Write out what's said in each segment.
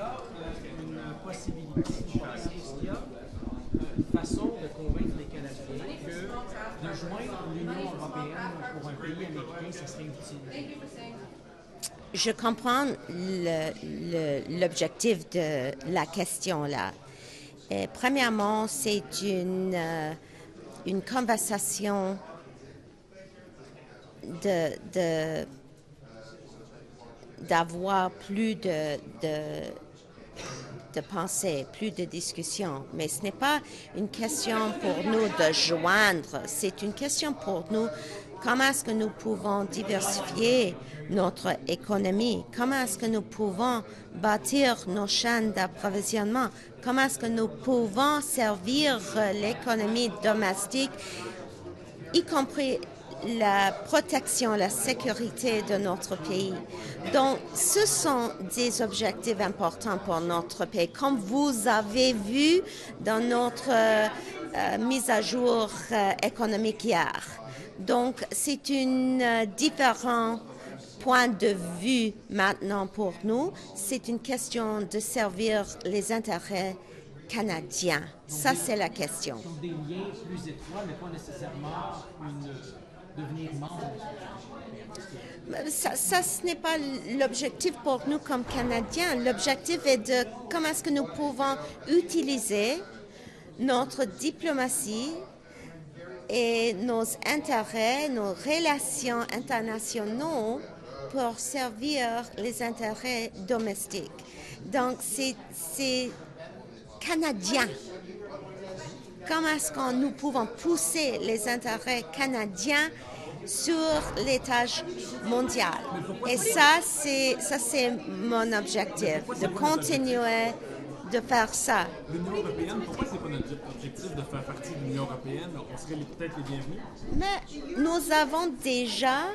a une possibilité, est-ce qu'il y a une façon de convaincre les Canadiens que de joindre l'Union européenne pour un pays américain, ça serait utile? Je comprends l'objectif de la question là. Premièrement, c'est une conversation d'avoir plus de pensée, plus de discussion. Mais ce n'est pas une question pour nous de joindre, c'est une question pour nous. Comment est-ce que nous pouvons diversifier notre économie? Comment est-ce que nous pouvons bâtir nos chaînes d'approvisionnement? Comment est-ce que nous pouvons servir l'économie domestique, y compris la protection, la sécurité de notre pays. Donc, ce sont des objectifs importants pour notre pays, comme vous avez vu dans notre mise à jour économique hier. Donc, c'est un différent point de vue maintenant pour nous. C'est une question de servir les intérêts canadiens. Ça, c'est la question. Donc, des liens plus étroits, mais pas nécessairement devenir membre. Ça, ce n'est pas l'objectif pour nous comme Canadiens. L'objectif est de comment est-ce que nous pouvons utiliser notre diplomatie et nos intérêts, nos relations internationaux pour servir les intérêts domestiques. Donc, c'est canadien. Comment est-ce que nous pouvons pousser les intérêts canadiens sur l'étage mondial? Et ça, c'est mon objectif, de continuer de faire ça. L'Union européenne, pourquoi c'est pas notre objectif de faire partie de l'Union européenne? On serait peut-être les bienvenus. Mais nous avons déjà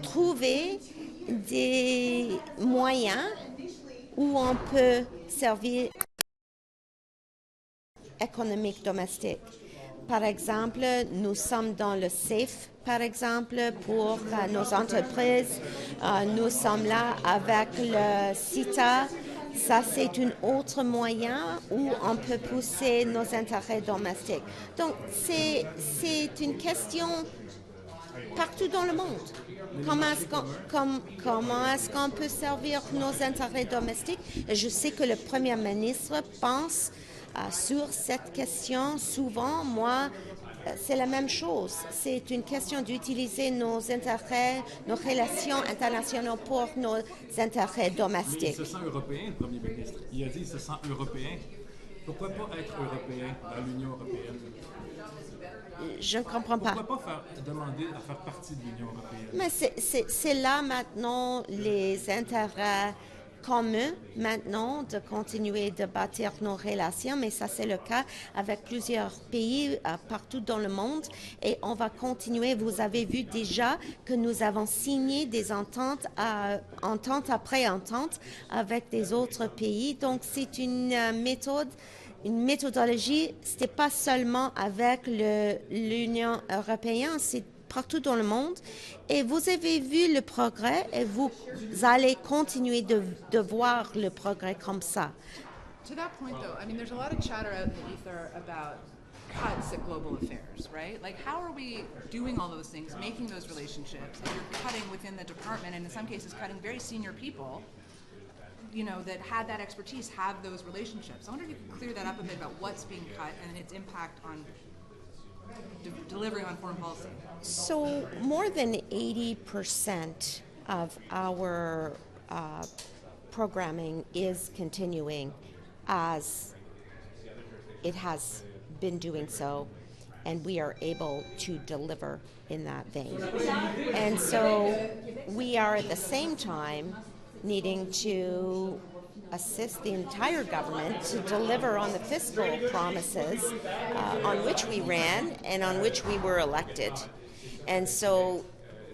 trouvé des moyens où on peut servir économique domestique. Par exemple, nous sommes dans le SAFE, par exemple, pour nos entreprises. Nous sommes là avec le CITA. Ça, c'est un autre moyen où on peut pousser nos intérêts domestiques. Donc, c'est une question partout dans le monde. Comment est-ce qu'on peut servir nos intérêts domestiques? Et je sais que le Premier ministre pense sur cette question. Souvent, moi, c'est la même chose. C'est une question d'utiliser nos intérêts, nos relations internationales pour nos intérêts domestiques. Mais il se sent européen, le Premier ministre. Il a dit qu'il se sent européen. Pourquoi pas être européen dans l'Union européenne? Je ne comprends pas. Pourquoi pas demander à faire partie de l'Union européenne? Mais c'est là maintenant les intérêts communs maintenant de continuer de bâtir nos relations, mais ça c'est le cas avec plusieurs pays partout dans le monde et on va continuer. Vous avez vu déjà que nous avons signé des ententes, entente après entente avec des autres pays. Donc c'est une méthodologie, ce n'est pas seulement avec l'Union européenne, c'est partout dans le monde. Et vous avez vu le progrès et vous allez continuer de voir le progrès comme ça. To that point, though, I mean, there's a lot of chatter out in the ether about cuts at global affairs, right? Like, how are we doing all those things, making those relationships? If you're cutting within the department, and in some cases cutting very senior people, you know, that had that expertise, have those relationships. I wonder if you could clear that up a bit about what's being cut and its impact on delivering on foreign policy. So more than 80% of our programming is continuing as it has been doing so, and we are able to deliver in that vein. And so we are at the same time needing to assist the entire government to deliver on the fiscal promises on which we ran and on which we were elected. And so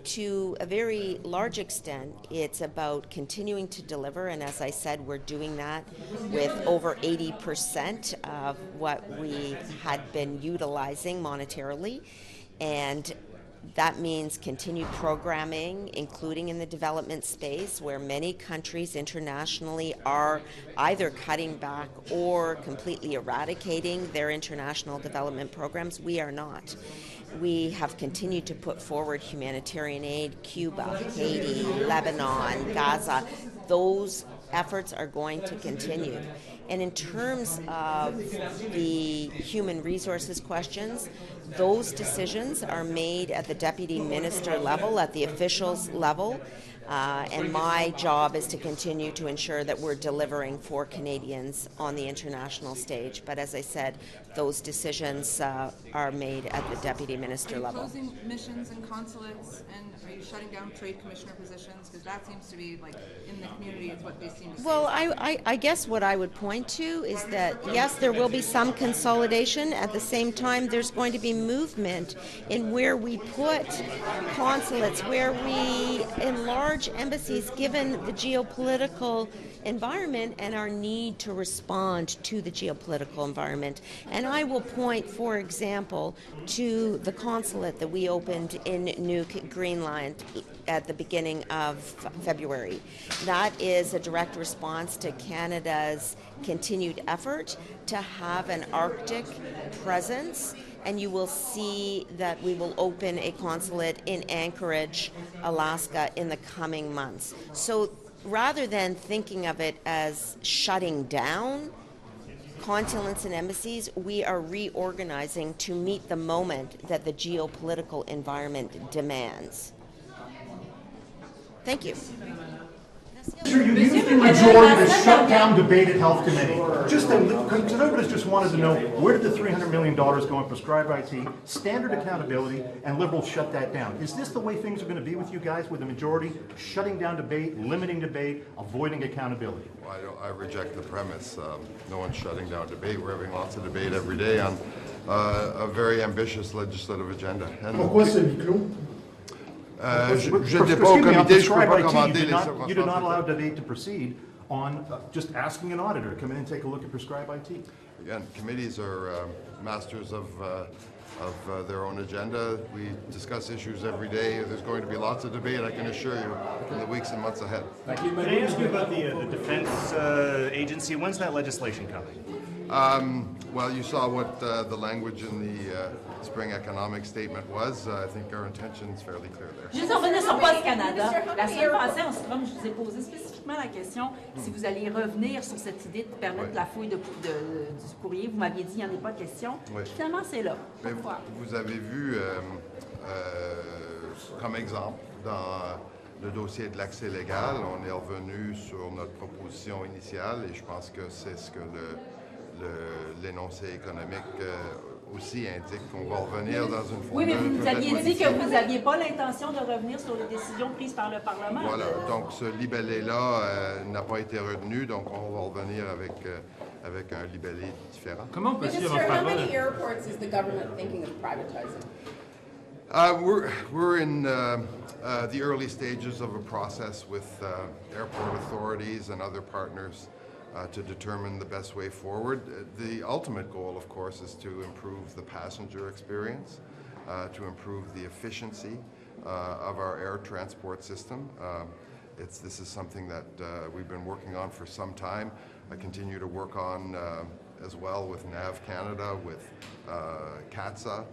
to a very large extent, it's about continuing to deliver, and as I said, we're doing that with over 80% of what we had been utilizing monetarily. And That means continued programming, including in the development space, where many countries internationally are either cutting back or completely eradicating their international development programs. We are not. We have continued to put forward humanitarian aid, Cuba, Haiti, Lebanon, Gaza. Those efforts are going to continue. And in terms of the human resources questions, those decisions are made at the deputy minister level, at the officials level, and my job is to continue to ensure that we're delivering for Canadians on the international stage. But as I said, those decisions are made at the deputy minister level. Are you closing missions and consulates, and are you shutting down trade commissioner positions? Because that seems to be, like, in the community, it's what they seem to say. Well, I guess what I would point to is that, yes, there will be some consolidation. At the same time, there's going to be movement in where we put consulates, where we enlarge embassies, given the geopolitical environment and our need to respond to the geopolitical environment. And I will point, for example, to the consulate that we opened in Nuuk, Greenland, at the beginning of February. That is a direct response to Canada's continued effort to have an Arctic presence, and you will see that we will open a consulate in Anchorage, Alaska in the coming months. So rather than thinking of it as shutting down consulates and embassies, we are reorganizing to meet the moment that the geopolitical environment demands. Thank you. Sir, you used the majority to shut down debate at Health Committee. Conservatives just wanted to know, where did the $300 million go in prescribed IT, standard accountability, and Liberals shut that down? Is this the way things are going to be with you guys, with the majority shutting down debate, limiting debate, avoiding accountability? Well, I reject the premise. No one's shutting down debate. We're having lots of debate every day on a very ambitious legislative agenda. Pourquoi c'est clos? You did not allow debate to proceed on just asking an auditor to come in and take a look at prescribed IT. Again, committees are masters of their own agenda. We discuss issues every day. There's going to be lots of debate, I can assure you, in the weeks and months ahead. Thank you. Can I ask you about the defense agency? When's that legislation coming? Well, you saw what the language in the spring economic statement was. I think our intention is fairly clear there. Juste revenir sur Poste Canada. La semaine passée, en Strom, je vous ai posé spécifiquement la question si vous alliez revenir sur cette idée de permettre la fouille du courrier. Vous m'aviez dit qu'il n'y en a pas de question. Oui. Finalement, c'est là. Pourquoi? Vous avez vu, comme exemple, dans le dossier de l'accès légal, on est revenu sur notre proposition initiale et je pense que c'est ce que l'énoncé économique aussi indique qu'on va revenir dans une forme. Oui, mais vous nous aviez dit que vous n'aviez pas l'intention de revenir sur les décisions prises par le Parlement. Voilà, donc ce libellé-là n'a pas été retenu, donc on va revenir avec un libellé différent. Comment on peut suivre Minister, en how parole? many airports is the government thinking of privatizing? We're in the early stages of a process with airport authorities and other partners to determine the best way forward. The ultimate goal, of course, is to improve the passenger experience, to improve the efficiency of our air transport system. This is something that we've been working on for some time. I continue to work on as well with NAV Canada, with CATSA.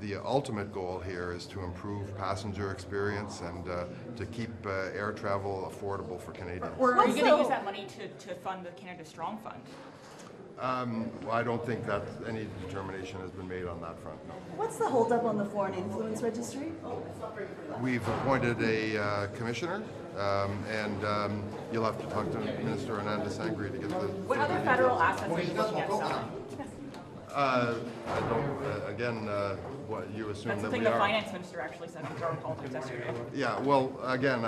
The ultimate goal here is to improve passenger experience and to keep air travel affordable for Canadians. Are you going to use that money to fund the Canada Strong Fund? Well, I don't think that any determination has been made on that front, no. What's the holdup on the foreign influence registry? We've appointed a commissioner, and you'll have to talk to Minister Anand to get the... What other federal assets are you looking at selling? I don't, again, what you assume That's that the we thing are. the finance minister actually said in Foreign Politics yesterday. Yeah, well, again,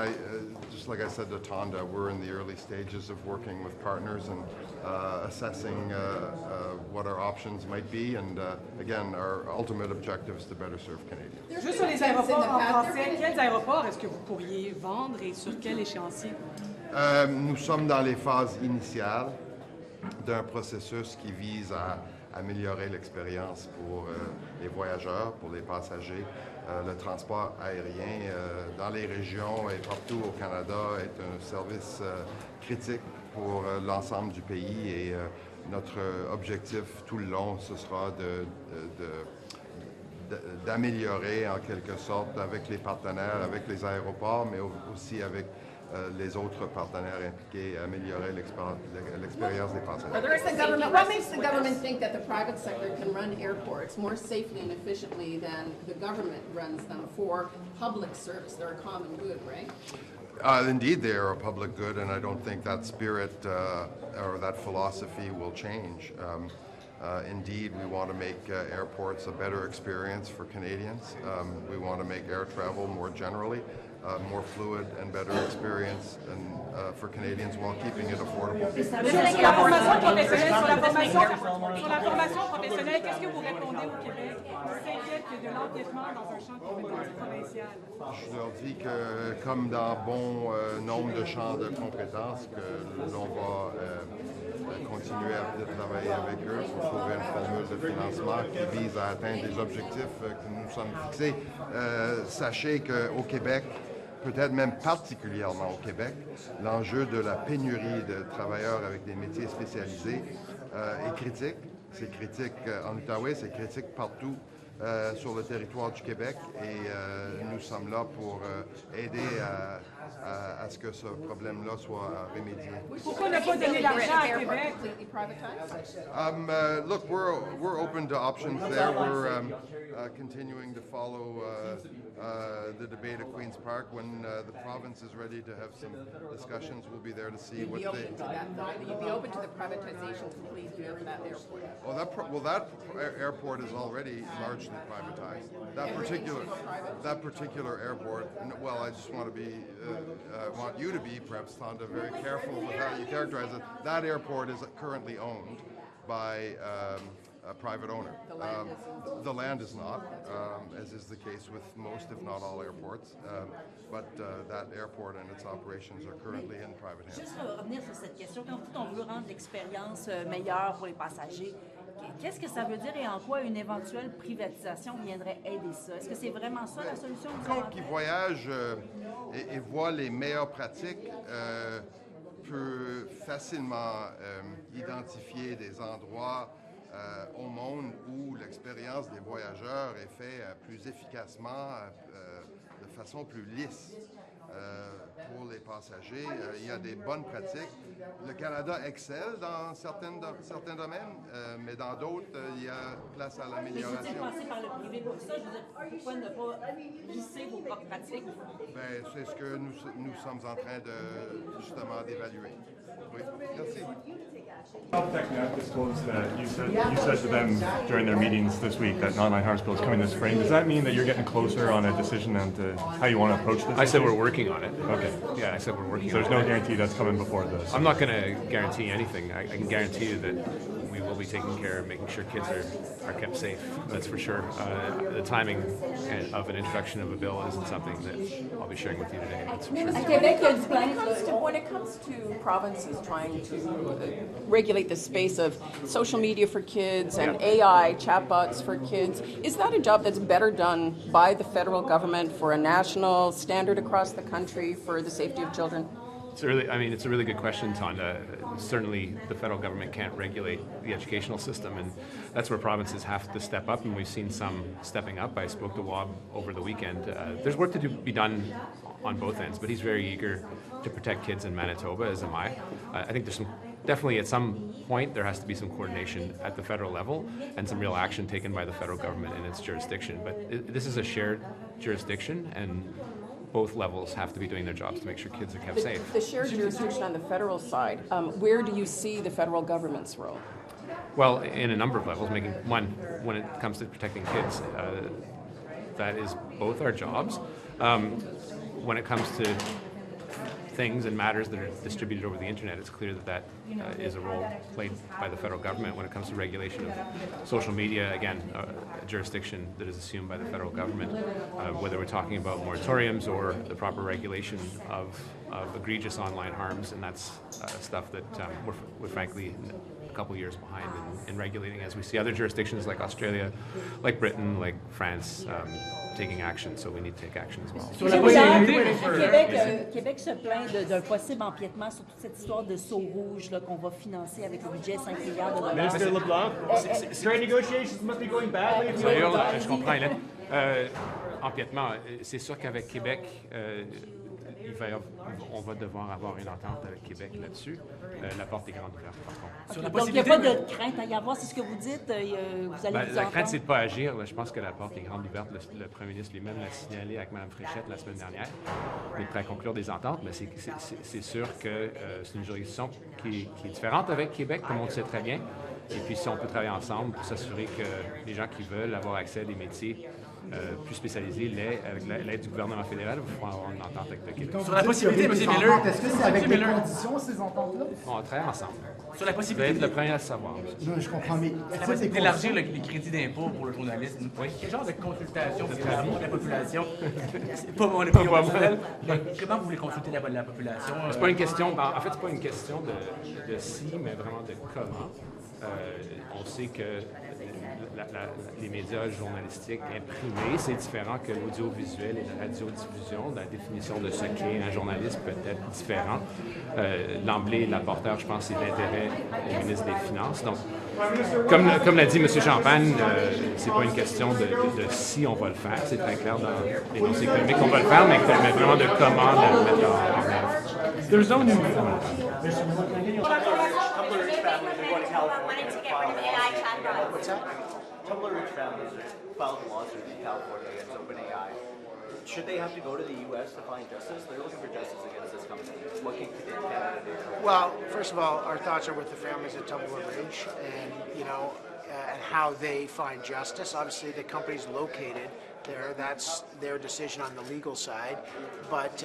just like I said to Tonda, we're in the early stages of working with partners and assessing what our options might be, and again, our ultimate objective is to better serve Canadians. Juste sur les aéroports en français, quels aéroports est-ce que vous pourriez vendre et sur quel échéancier? Nous sommes dans les phases initiales d'un processus qui vise à améliorer l'expérience pour les voyageurs, pour les passagers, le transport aérien dans les régions et partout au Canada est un service critique pour l'ensemble du pays et notre objectif tout le long, ce sera d'améliorer en quelque sorte avec les partenaires, avec les aéroports, mais aussi avec les autres partenaires impliqués, améliorer l'expérience des passagers. What makes the government think that the private sector can run airports more safely and efficiently than the government runs them for public service? They're a common good, right? Indeed, they are a public good, and I don't think that spirit or that philosophy will change. Indeed, we want to make airports a better experience for Canadians. We want to make air travel more generally more fluid and better experience and for Canadians while keeping it affordable. Sur la formation professionnelle, qu'est-ce que vous répondez au Québec qui s'inquiète de l'empiètement dans un champ de compétences provincial? Je leur dis que, comme dans bon nombre de champs de compétences, que l'on va continuer à travailler avec eux pour trouver une formule de financement qui vise à atteindre les objectifs que nous sommes fixés. Sachez qu'au Québec, peut-être même particulièrement au Québec, l'enjeu de la pénurie de travailleurs avec des métiers spécialisés est critique. C'est critique en Outaouais, c'est critique partout sur le territoire du Québec et nous sommes là pour aider à ce que ce problème-là soit remédié. Pourquoi ne pas donner l'argent à Québec? Look, we're open to options there. We're continuing to follow the debate at Queen's Park. When the province is ready to have some discussions, we'll be there to see what they... You'd be open to the privatization completely of that airport? Well, that airport is already largely privatized. That particular airport, well, I just want to be... want you to be, perhaps, Tonda, very careful with how you characterize it. That airport is currently owned by a private owner. The land is not, as is the case with most, if not all, airports. But that airport and its operations are currently in private hands. Juste revenir sur cette question, quand on veut rendre l'expérience meilleure pour les passagers, qu'est-ce que ça veut dire et en quoi une éventuelle privatisation viendrait aider ça? Est-ce que c'est vraiment ça la solution? Quiconque qui voyage et voit les meilleures pratiques peut facilement identifier des endroits au monde où l'expérience des voyageurs est faite plus efficacement, de façon plus lisse. Pour les passagers, il y a des bonnes pratiques. Le Canada excelle dans certains domaines, mais dans d'autres, il y a place à l'amélioration. Mais faut-il passer par le privé pour ça? Je veux dire, pourquoi ne pas lisser vos propres pratiques? Ben, c'est ce que nous sommes en train de, justement, d'évaluer. Oui, merci. HealthTech disclosed that you said to them during their meetings this week that non-line harms bill is coming this spring. Does that mean that you're getting closer on a decision on how you want to approach this? I said we're working on it. Okay. Yeah, I said we're working on it. So there's no guarantee that's coming before this? I'm not going to guarantee anything. I can guarantee you that we will be taking care of making sure kids are kept safe. That's for sure. The timing of an introduction of a bill isn't something that I'll be sharing with you today. That's for sure. When it comes to provinces trying to regulate the space of social media for kids and AI chatbots for kids, is that a job that's better done by the federal government for a national standard across the country for the safety of children? It's a really good question, Tonda. Certainly, the federal government can't regulate the educational system, and that's where provinces have to step up, and we've seen some stepping up. I spoke to Wab over the weekend. There's work to be done on both ends, but he's very eager to protect kids in Manitoba, as am I. I think there's definitely at some point there has to be some coordination at the federal level and some real action taken by the federal government in its jurisdiction. But this is a shared jurisdiction, and both levels have to be doing their jobs to make sure kids are kept safe. The shared jurisdiction on the federal side, where do you see the federal government's role? Well, in a number of levels. One, when it comes to protecting kids, that is both our jobs. When it comes to things and matters that are distributed over the internet, it's clear that is a role played by the federal government. When it comes to regulation of social media, again, a jurisdiction that is assumed by the federal government, whether we're talking about moratoriums or the proper regulation of of egregious online harms, and that's stuff that we're frankly a couple years behind in regulating, as we see other jurisdictions like Australia, like Britain, like France taking action. So we need to take action as well. Québec se plaint d'un possible empiètement sur toute cette histoire de saut rouge qu'on va financer avec le budget 5 milliards de dollars. Minister LeBlanc, trade negotiations must be going badly. Je comprends, Hélène. Empiètement, c'est sûr qu'avec Québec, on va devoir avoir une entente avec Québec là-dessus. La porte est grande ouverte, par contre. Donc, il n'y a pas de crainte à y avoir, c'est ce que vous dites, vous allez vous la entendre. crainte, c'est de ne pas agir. Là, je pense que la porte est grande ouverte. Le premier ministre lui-même l'a signalé avec Mme Fréchette la semaine dernière. On est prêt à conclure des ententes, mais c'est sûr que c'est une juridiction qui est différente avec Québec, comme on le sait très bien. Et puis, si on peut travailler ensemble pour s'assurer que les gens qui veulent avoir accès à des métiers plus spécialisés, avec l'aide du gouvernement fédéral, il faut avoir une entente avec le Québec. Sur la possibilité, M. Miller, est-ce que c'est avec des conditions, ces ententes-là? On travaille ensemble. Sur la possibilité vous êtes le premier à le savoir. Non, je comprends, mais la possibilité d'élargir les crédits d'impôt pour le journalisme. Oui. Quel genre de consultation pour la population? Pas mon opinion personnelle. Comment vous voulez consulter la population? C'est pas une question, en fait, c'est pas une question de si, mais vraiment de comment. On sait que les médias journalistiques imprimés, c'est différent que l'audiovisuel et la radiodiffusion. La définition de ce qu'est un journaliste peut être différent. L'emblée, l'apporteur, je pense, c'est l'intérêt du ministre des Finances. Donc, comme l'a dit M. Champagne, c'est pas une question de si on va le faire. C'est très clair dans l'énoncé économique qu'on va le faire, mais vraiment de comment le mettre en œuvre. There's no new... What's that? Tumblr rich families filed a lawsuit in California against OpenAI. Should they have to go to the U.S. to find justice? They're looking for justice against this company. What can Canada do? Well, first of all, our thoughts are with the families at Tumblr Ridge, and and how they find justice. Obviously, the company's located there. That's their decision on the legal side. But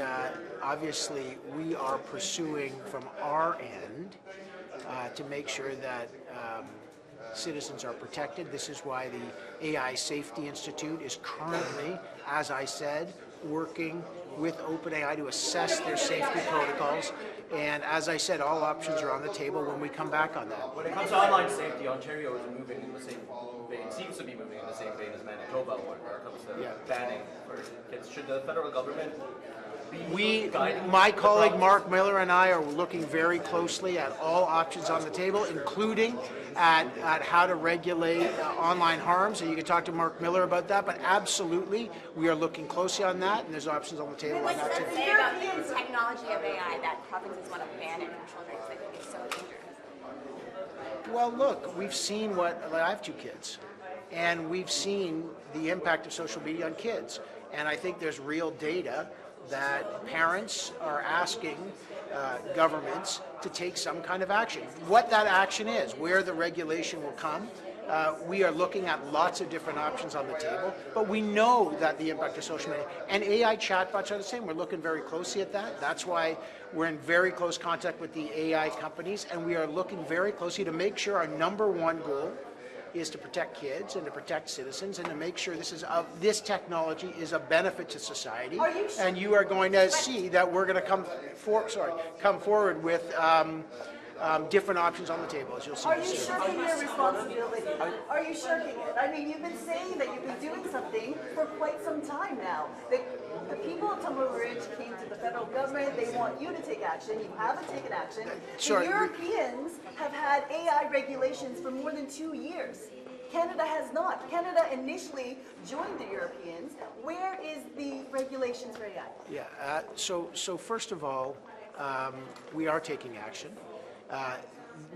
obviously, we are pursuing from our end to make sure that citizens are protected. This is why the AI Safety Institute is currently, as I said, working with OpenAI to assess their safety protocols. And as I said, all options are on the table when we come back on that. When it comes to online safety, Ontario is moving in the same vein, seems to be moving in the same vein as Manitoba when it comes to banning for kids. Should the federal government My colleague Mark Miller and I are looking very closely at all options on the table, including at how to regulate online harms. And you can talk to Mark Miller about that, but absolutely, we are looking closely on that, and there's options on the table on that too. What's the say about the technology of AI that provinces want to ban it from children because they think it's so dangerous? Well, look, we've seen I have 2 kids, and we've seen the impact of social media on kids. And I think there's real data that parents are asking governments to take some kind of action. What that action is, where the regulation will come, we are looking at lots of different options on the table, but we know that the impact of social media and AI chatbots are the same. We're looking very closely at that. That's why we're in very close contact with the AI companies, and we are looking very closely to make sure our #1 goal is to protect kids and to protect citizens and to make sure this technology is a benefit to society. And you are going to see that we're going to come forward with different options on the table, as you'll see. Are you shirking your responsibility? Are you shirking it? I mean, you've been saying that you've been doing something for quite some time now. The people of Tumblr Ridge came to the federal government. They want you to take action. You haven't taken action. The Europeans have had AI regulations for more than 2 years. Canada has not. Canada initially joined the Europeans. Where is the regulations for AI? Yeah, so first of all, we are taking action.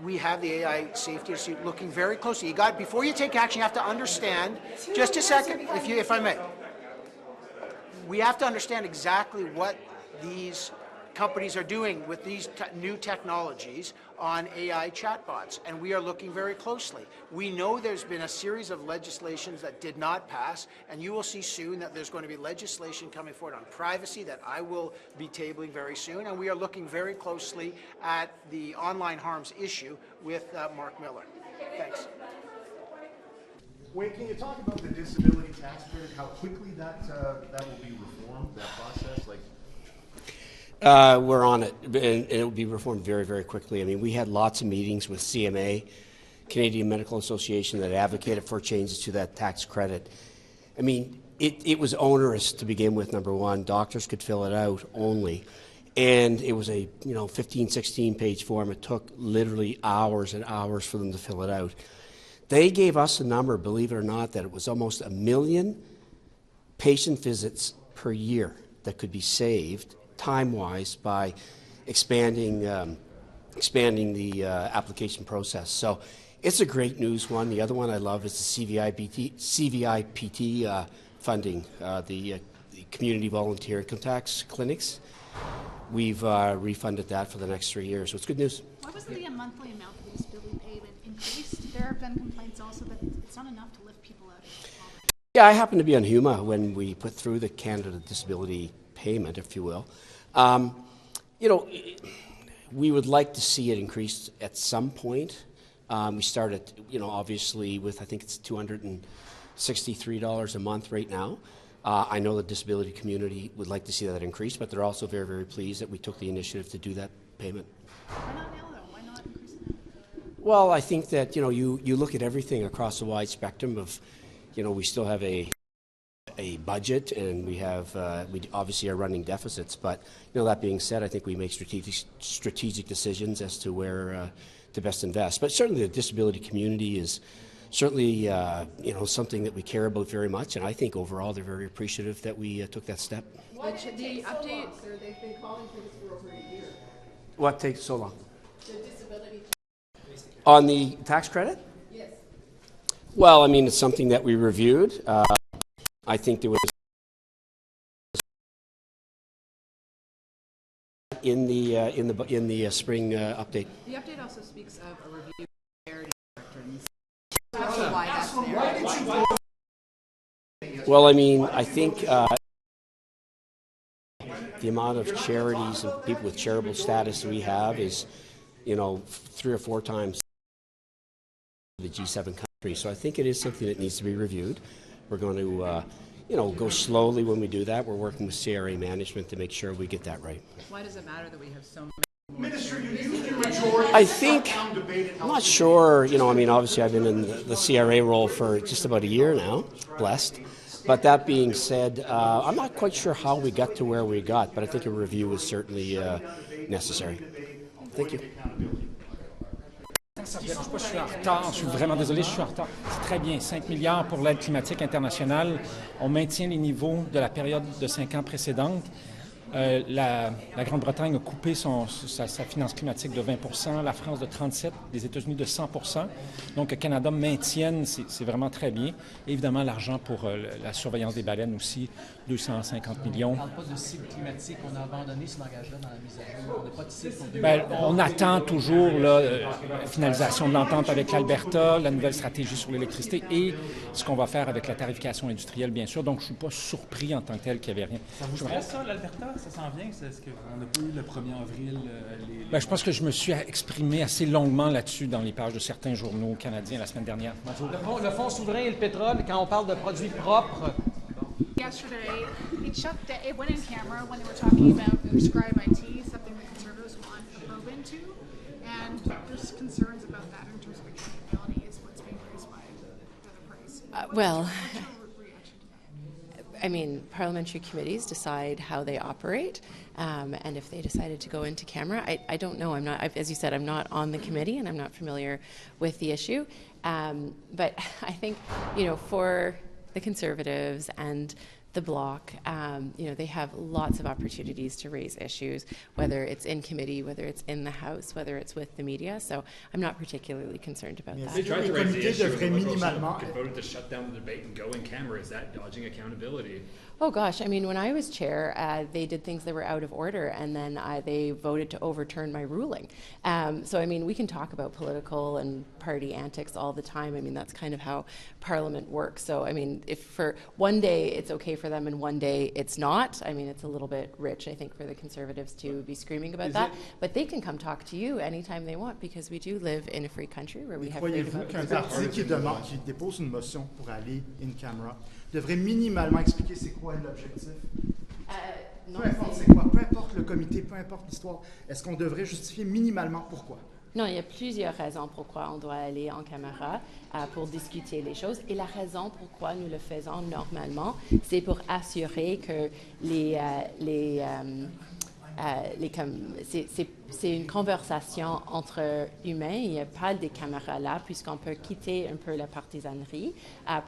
We have the AI Safety Institute looking very closely. Before you take action, you have to understand, just a second, if I may. We have to understand exactly what these companies are doing with these new technologies on AI chatbots, and we are looking very closely. We know there's been a series of legislations that did not pass, and you will see soon that there's going to be legislation coming forward on privacy that I will be tabling very soon, and we are looking very closely at the online harms issue with Mark Miller. Thanks. Wayne, can you talk about the disability tax credit, how quickly that will be reformed, that process? We're on it, and it will be reformed very, very quickly. I mean, we had lots of meetings with CMA, Canadian Medical Association, that advocated for changes to that tax credit. I mean, it was onerous to begin with, number one. Doctors could fill it out only. And it was a 15, 16-page form. It took literally hours and hours for them to fill it out. They gave us a number, believe it or not, that it was almost 1 million patient visits per year that could be saved time-wise by expanding the application process. So it's a great news one. The other one I love is the CVIPT funding, the community volunteer income tax clinics. We've refunded that for the next 3 years, so it's good news. Why was the monthly amount for the disability payment increased? There have been complaints also that it's not enough to lift people out of poverty. Yeah, I happened to be on HUMA when we put through the Canada Disability Payment, if you will. We would like to see it increased at some point. We started, obviously with, I think it's $263 a month right now. I know the disability community would like to see that increase, but they're also very, very pleased that we took the initiative to do that payment. Why not now, though? Why not increase it now? Well, I think that, you look at everything across a wide spectrum of, we still have a budget, and we obviously are running deficits. But, that being said, I think we make strategic decisions as to where to best invest. But certainly the disability community is certainly, something that we care about very much, and I think overall they're very appreciative that we took that step. What should the update? Sir, they've been calling for this for over a year. What takes so long? The disability. On the tax credit? Yes. Well, I mean, it's something that we reviewed. I think there was in the spring update. The update also speaks of a review of charity doctrines. Why that's there. Well, I mean, I think the amount of charities and people with charitable status we have is, 3 or 4 times the G7 countries. So I think it is something that needs to be reviewed. We're going to, go slowly when we do that. We're working with CRA management to make sure we get that right. Why does it matter that we have so many? Minister, you used your majority. I think, I'm not sure, obviously I've been in the CRA role for just about a year now, blessed. But that being said, I'm not quite sure how we got to where we got, but I think a review is certainly necessary. Thank you. Ça me dérange pas, je suis en retard, je suis vraiment désolé, je suis en retard. C'est très bien, 5 milliards pour l'aide climatique internationale. On maintient les niveaux de la période de 5 ans précédente. La Grande-Bretagne a coupé sa finance climatique de 20 %, la France de 37 %, les États-Unis de 100 %. Donc, le Canada maintienne, c'est vraiment très bien. Et évidemment, l'argent pour la surveillance des baleines aussi, 250 millions. On ne parle pas de cible climatique, on a abandonné ce langage-là dans la mise à jour. On n'a pas de cible pour On attend toujours la finalisation de l'entente avec l'Alberta, la nouvelle stratégie sur l'électricité et ce qu'on va faire avec la tarification industrielle, bien sûr. Donc, je ne suis pas surpris en tant que tel qu'il n'y avait rien. Ça vous stresse, ça, l'Alberta? Ça s'en vient? Est-ce qu'on n'a pas eu le 1er avril? Je pense que je me suis exprimé assez longuement là-dessus dans les pages de certains journaux canadiens la semaine dernière. Le fonds souverain et le pétrole, quand on parle de produits propres. Yesterday, it went in camera when they were talking about prescribed IT, something the Conservatives want to probe into, and there's concerns about that in terms of accountability is what's being raised by the other parties. I mean, parliamentary committees decide how they operate, and if they decided to go into camera, I don't know. As you said, I'm not on the committee, and I'm not familiar with the issue. But I think, for the Conservatives and the Bloc, they have lots of opportunities to raise issues, whether it's in committee, whether it's in the House, whether it's with the media. So I'm not particularly concerned about that. They tried to raise the issue of could vote to shut down the debate and go in camera. Is that dodging accountability? Oh gosh, I mean, when I was chair, they did things that were out of order, and then they voted to overturn my ruling. So, I mean, we can talk about political and party antics all the time. I mean, that's kind of how Parliament works. So, I mean, if for one day it's okay for them and one day it's not, I mean, it's a little bit rich, I think, for the Conservatives to be screaming about that. But they can come talk to you anytime they want, because we do live in a free country where we have freedom of expression. Croyez-vous qu'un parti qui dépose une motion pour aller in camera devrait minimalement expliquer c'est quoi l'objectif? Non, peu importe c'est quoi, peu importe le comité, peu importe l'histoire, est-ce qu'on devrait justifier minimalement pourquoi? Non, il y a plusieurs raisons pourquoi on doit aller en caméra pour discuter les choses. Et la raison pourquoi nous le faisons normalement, c'est pour assurer que c'est une conversation entre humains. Il n'y a pas des caméras là, puisqu'on peut quitter un peu la partisanerie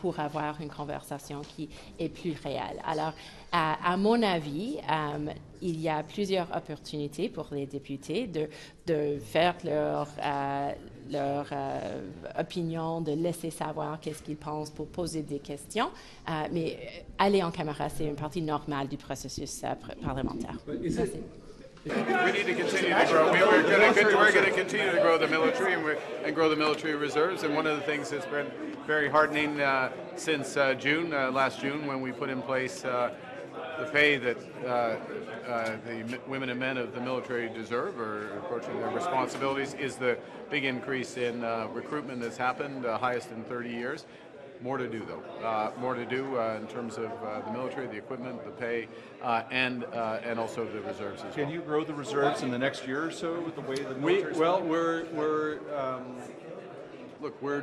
pour avoir une conversation qui est plus réelle. Alors, à mon avis, il y a plusieurs opportunités pour les députés de faire leur opinion, de laisser savoir qu'est-ce qu'ils pensent pour poser des questions. Mais aller en caméra, c'est une partie normale du processus parlementaire. Merci. We need to continue to grow. We're going to continue to grow the military and grow the military reserves. And one of the things that's been very heartening since last June, when we put in place the pay that the women and men of the military deserve, or approaching their responsibilities, is the big increase in recruitment that's happened, highest in 30 years. More to do, though. More to do in terms of the military, the equipment, the pay, and also the reserves as well. Can you grow the reserves in the next year or so with the way the military?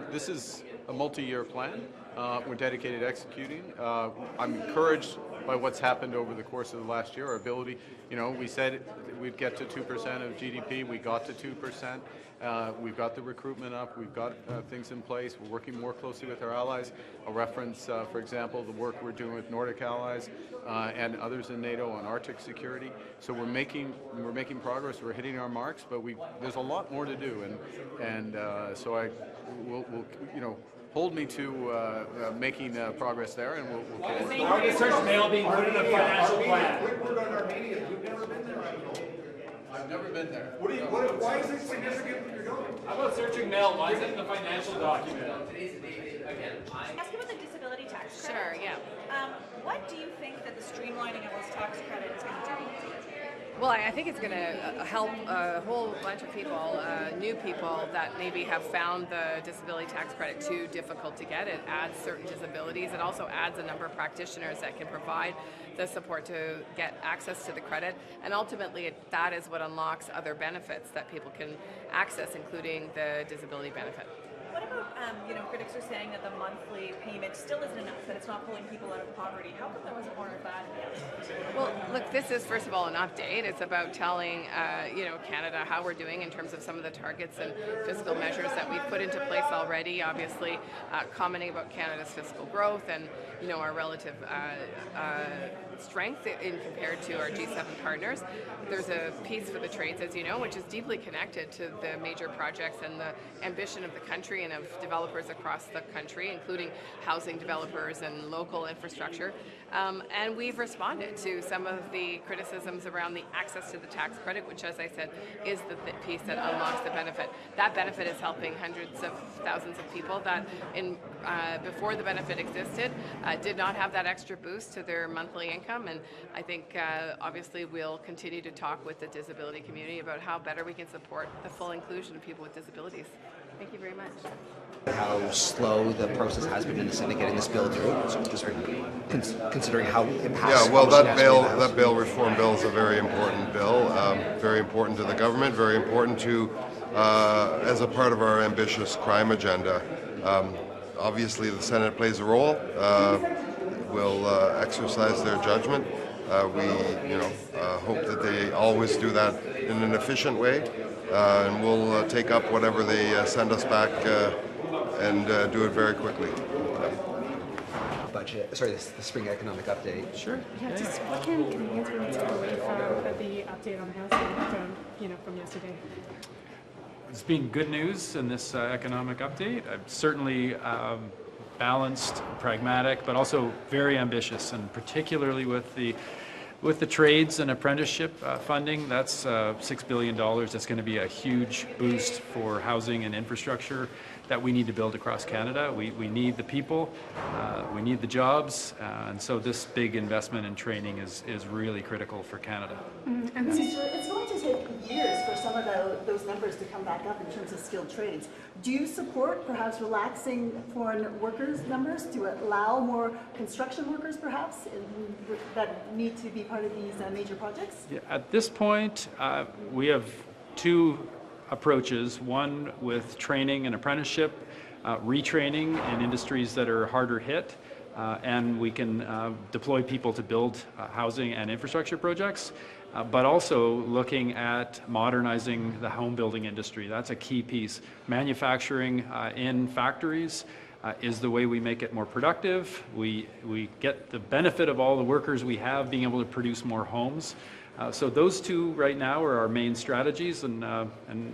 This is a multi-year plan. We're dedicated to executing. I'm encouraged by what's happened over the course of the last year. Our ability, we said we'd get to 2% of GDP. We got to 2%. We've got the recruitment up. We've got things in place. We're working more closely with our allies. I'll reference, for example, the work we're doing with Nordic allies and others in NATO on Arctic security. So we're making progress. We're hitting our marks, but there's a lot more to do. So I will hold me to making progress there, and we'll keep working. Are the search mail being put in a financial plan? Quick word on Armenia. You've never been there, I know. I've never been there. Why is it significant when you're going? How about searching mail? Why is it in the financial document? Ask about the disability tax credit. Sure, yeah. What do you think that the streamlining of this tax credit is going to do? Well, I think it's going to help a whole bunch of people, new people that maybe have found the disability tax credit too difficult to get. It adds certain disabilities. It also adds a number of practitioners that can provide the support to get access to the credit. And ultimately, that is what unlocks other benefits that people can access, including the disability benefit. What about, critics are saying that the monthly payment still isn't enough, that it's not pulling people out of poverty. How come there wasn't more of that? Well, look, this is, first of all, an update. It's about telling, Canada how we're doing in terms of some of the targets and fiscal measures that we've put into place already. Obviously, commenting about Canada's fiscal growth and, our relative strength in compared to our G7 partners. There's a piece for the trades, as you know, which is deeply connected to the major projects and the ambition of the country and of developers across the country, including housing developers and local infrastructure. And we've responded to some of the criticisms around the access to the tax credit, which, as I said, is the piece that unlocks the benefit. That benefit is helping hundreds of thousands of people that, before the benefit existed, did not have that extra boost to their monthly income. And I think, obviously, we'll continue to talk with the disability community about how better we can support the full inclusion of people with disabilities. Thank you very much. How slow the process has been in the Senate getting this bill through, so just considering how it passed. Yeah, well, that bill, reform bill, is a very important bill, very important to the government, very important to, as a part of our ambitious crime agenda. Obviously, the Senate plays a role. Will exercise their judgment. We, hope that they always do that in an efficient way, and we'll take up whatever they send us back and do it very quickly. Budget. Sorry, the spring economic update. Sure. Yeah. Just what can Canadians really take away from the update on housing from yesterday? It's been good news in this economic update. Certainly balanced, pragmatic, but also very ambitious, and particularly with the trades and apprenticeship funding. That's $6 billion. That's going to be a huge boost for housing and infrastructure that we need to build across Canada. We need the people, we need the jobs, and so this big investment in training is really critical for Canada. And it's going to take years for some of those numbers to come back up in terms of skilled trades. Do you support perhaps relaxing foreign workers numbers to allow more construction workers perhaps that need to be part of these major projects? Yeah, at this point, we have two approaches, one with training and apprenticeship, retraining in industries that are harder hit, and we can deploy people to build housing and infrastructure projects, but also looking at modernizing the home building industry. That's a key piece. Manufacturing in factories is the way we make it more productive. We get the benefit of all the workers we have being able to produce more homes. So those two right now are our main strategies, and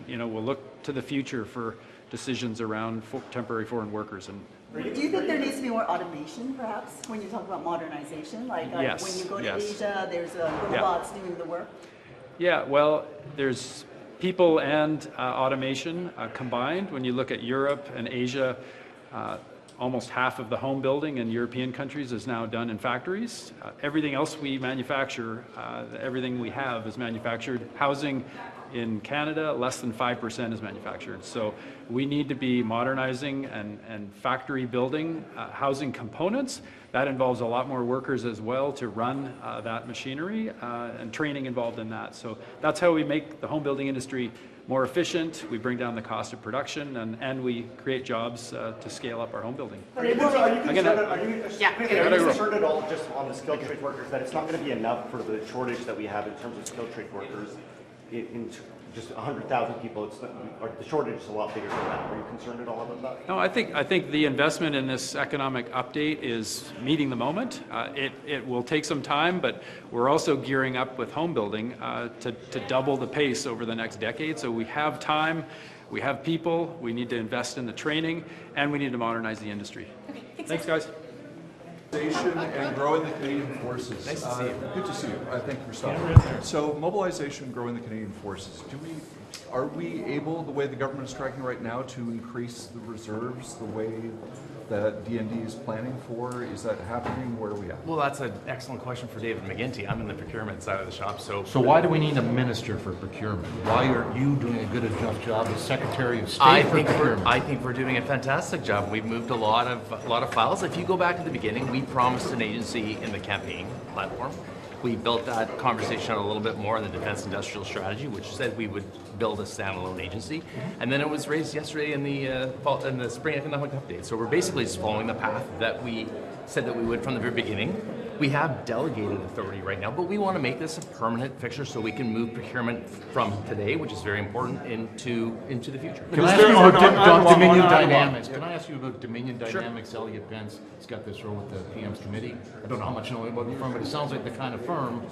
you know, we'll look to the future for decisions around temporary foreign workers. And do you think there needs to be more automation, perhaps, when you talk about modernization? Like yes, when you go to yes. Asia, there's robots doing the work? Yeah, well, there's people and automation combined. When you look at Europe and Asia, almost half of the home building in European countries is now done in factories. Everything else we manufacture, everything we have is manufactured. Housing in Canada, less than 5% is manufactured. So we need to be modernizing and factory building housing components. That involves a lot more workers as well to run that machinery and training involved in that. So that's how we make the home building industry more efficient, we bring down the cost of production, and we create jobs to scale up our home building. Are you concerned at all just on the skilled trade workers that it's not going to be enough for the shortage that we have in terms of skilled trade workers? In just 100,000 people, the shortage is a lot bigger than that. Are you concerned at all about that? No, I think the investment in this economic update is meeting the moment. It will take some time, but we're also gearing up with home building to double the pace over the next decade. So we have time, we have people, we need to invest in the training, and we need to modernize the industry. Okay, thanks guys. And growing the Canadian forces. Nice to see you. Good to see you. Thank you for stopping. So mobilization, growing the Canadian forces. Are we able, the way the government is tracking right now, to increase the reserves the way that DND is planning for? Is that happening? Where are we at? Well, that's an excellent question for David McGinty. I'm in the procurement side of the shop. So why do we need a minister for procurement? Why are you doing a good enough job as Secretary of State for procurement? I think we're doing a fantastic job. We've moved a lot of files. If you go back to the beginning, we promised an agency in the campaign platform. We built that conversation out a little bit more in the Defense Industrial Strategy, which said we would build a standalone agency. And then it was raised yesterday in the Spring Economic Update. So we're basically just following the path that we said that we would from the very beginning. We have delegated authority right now, but we want to make this a permanent fixture so we can move procurement from today, which is very important, into the future. Can I ask you about Dominion Dynamics? Can I ask you about Dominion Dynamics? Sure. Elliot Pence has got this role with the PM's committee. I don't know how much you know about the firm, but it sounds like the kind of firm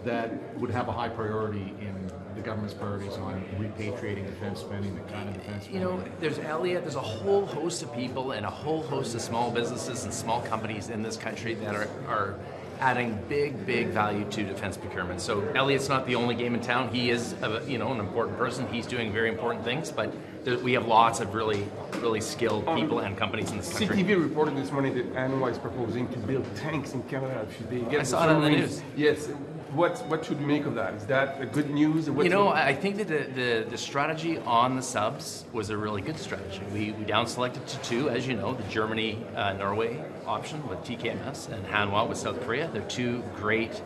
that would have a high priority in the government's priorities on repatriating defense spending, the kind of defense spending. You know, there's Elliot, there's a whole host of people and a whole host of small businesses and small companies in this country that are adding big value to defense procurement. So Elliot's not the only game in town. He is an important person. He's doing very important things, but we have lots of really skilled people and companies in this country. CTV reported this morning that ANWA is proposing to build tanks in Canada. Should they get I saw it on the news. Yes. What should we make of that? Is that a good news? I think that the strategy on the subs was a really good strategy. We down selected to two, as you know, the Germany-Norway option with TKMS and Hanwha with South Korea. They're two great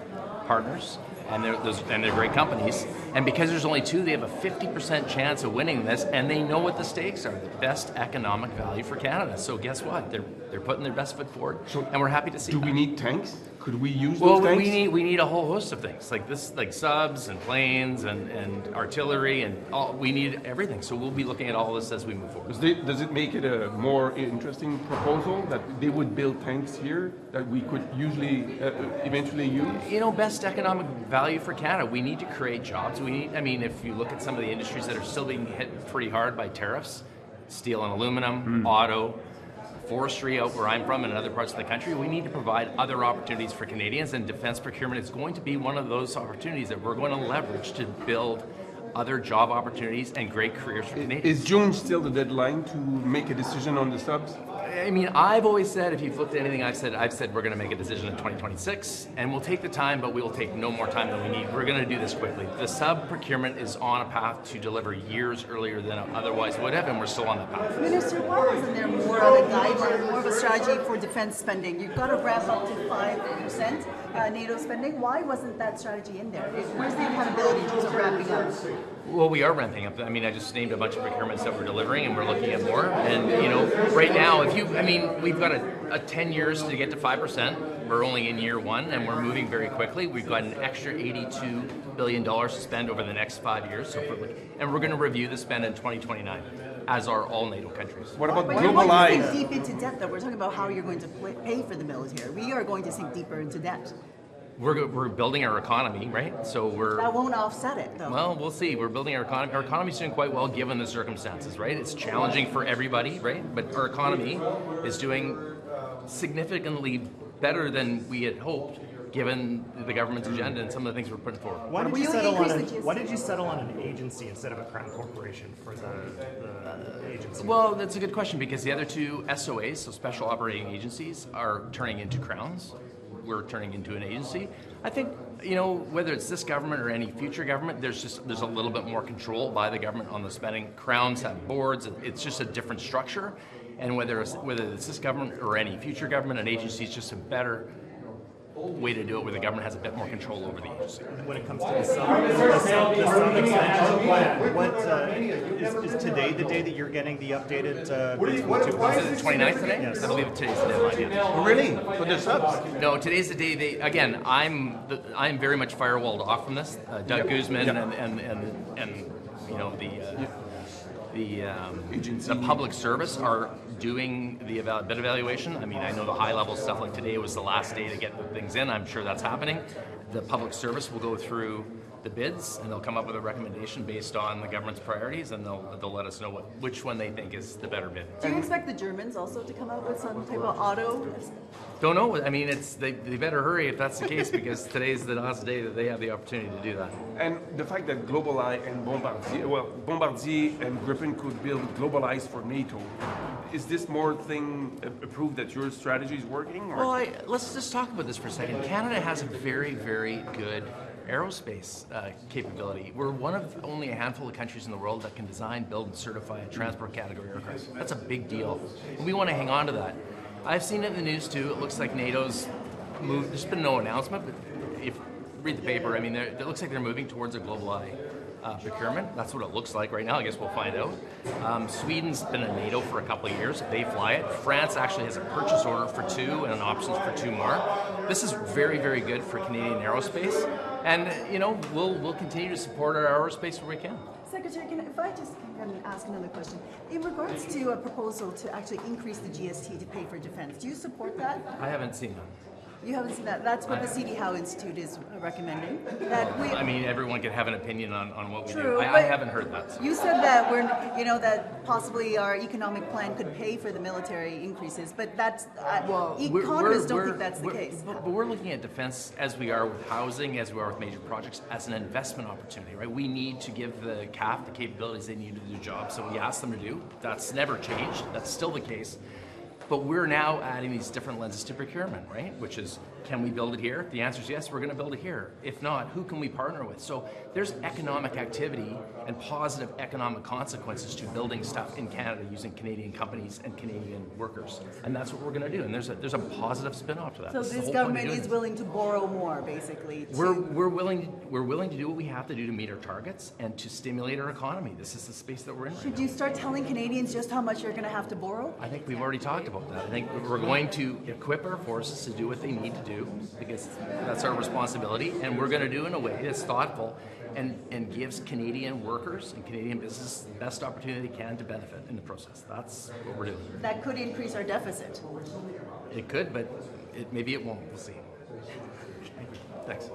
partners, and they're great companies. And because there's only two, they have a 50% chance of winning this, and they know what the stakes are: the best economic value for Canada. So guess what? They're putting their best foot forward, and we're happy to see. Do we need tanks? Could we use those tanks? we need a whole host of things like subs and planes and artillery and all. We need everything. So we'll be looking at all this as we move forward. Does it make it a more interesting proposal that they would build tanks here that we could eventually use? You know, best economic value for Canada. We need to create jobs. If you look at some of the industries that are still being hit pretty hard by tariffs, steel and aluminum, auto, forestry out where I'm from and in other parts of the country, we need to provide other opportunities for Canadians, and defense procurement is going to be one of those opportunities that we're going to leverage to build other job opportunities and great careers for Canadians. Is June still the deadline to make a decision on the subs? I mean, I've always said, if you've looked at anything I've said we're going to make a decision in 2026, and we'll take the time, but we will take no more time than we need. We're going to do this quickly. The sub-procurement is on a path to deliver years earlier than it otherwise would have, and we're still on that path. Minister, why wasn't there more of a guideline, more of a strategy for defense spending? You've got to ramp up to 5% NATO spending. Why wasn't that strategy in there? Where's the accountability in terms of ramping up? Well, we are ramping up. I mean, I just named a bunch of procurements that we're delivering, and we're looking at more. And, you know, right now, we've got a 10 years to get to 5%. We're only in year one, and we're moving very quickly. We've got an extra $82 billion to spend over the next 5 years. And we're going to review the spend in 2029, as are all NATO countries. What about mobilize? You're deep into debt, though. We're talking about how you're going to pay for the military. We are going to sink deeper into debt. We're building our economy, right? So that won't offset it, though. Well, we'll see. We're building our economy. Our economy's doing quite well given the circumstances, right? It's challenging for everybody, right? But our economy is doing significantly better than we had hoped, given the government's agenda and some of the things we're putting forward. Why did you settle on an agency instead of a crown corporation for the agency? Well, that's a good question, because the other two SOAs, so special operating agencies, are turning into crowns. We're turning into an agency. I think, you know, whether it's this government or any future government, there's a little bit more control by the government on the spending. Crowns have boards. It's just a different structure. And whether it's this government or any future government, an agency is just a better way to do it, where the government has a bit more control over the agency. When it comes to the sum expansion plan, is today the day that you're getting the updated? Is it the 29th today? Yes. I believe today's the deadline. Yeah. Oh, really? For the subs? No, today's the day. I'm very much firewalled off from this. Doug Guzman and you know the public service are doing the bid evaluation. I mean, I know the high level stuff, like today was the last day to get the things in. I'm sure that's happening. The public service will go through the bids, and they'll come up with a recommendation based on the government's priorities, and they'll let us know which one they think is the better bid. Do you expect the Germans also to come out with some type of auto? Don't know. I mean, they better hurry if that's the case, because today's the last day that they have the opportunity to do that. And the fact that GlobalEye and Bombardier and Gripen could build GlobalEye for NATO, is this more a proof that your strategy is working? Or? Well, let's just talk about this for a second. Canada has a very, very good aerospace capability. We're one of only a handful of countries in the world that can design, build, and certify a transport category aircraft. That's a big deal. And we want to hang on to that. I've seen it in the news too. It looks like NATO's moved. There's been no announcement, but if you read the paper, I mean, it looks like they're moving towards a GlobalEye procurement. That's what it looks like right now. I guess we'll find out. Sweden's been in NATO for a couple of years. They fly it. France actually has a purchase order for 2 and an options for 2 more. This is very, very good for Canadian aerospace. And, you know, we'll continue to support our aerospace where we can. Secretary, if I just ask another question. In regards to a proposal to actually increase the GST to pay for defense, do you support that? I haven't seen that. You haven't seen that? That's what the C.D. Howe Institute is recommending. I mean, everyone can have an opinion on what we True, do. I haven't heard that. You said that that possibly our economic plan could pay for the military increases, but that's economists don't think that's the case. But we're looking at defense, as we are with housing, as we are with major projects, as an investment opportunity, right? We need to give the CAF the capabilities they need to do the job, so we ask them to do. That's never changed. That's still the case. But we're now adding these different lenses to procurement, right? Which is, can we build it here? The answer is yes, we're going to build it here. If not, who can we partner with? So there's economic activity and positive economic consequences to building stuff in Canada using Canadian companies and Canadian workers. And that's what we're going to do. And there's a positive spin-off to that. So this government is willing to borrow more, basically. We're willing to do what we have to do to meet our targets and to stimulate our economy. This is the space that we're in right now. Should you start telling Canadians just how much you're going to have to borrow? I think we've already talked about that. I think we're going to equip our forces to do what they need to do, because that's our responsibility, and we're going to do it in a way that's thoughtful and gives Canadian workers and Canadian business the best opportunity they can to benefit in the process. That's what we're doing. That could increase our deficit. It could, but maybe it won't. We'll see. Thanks.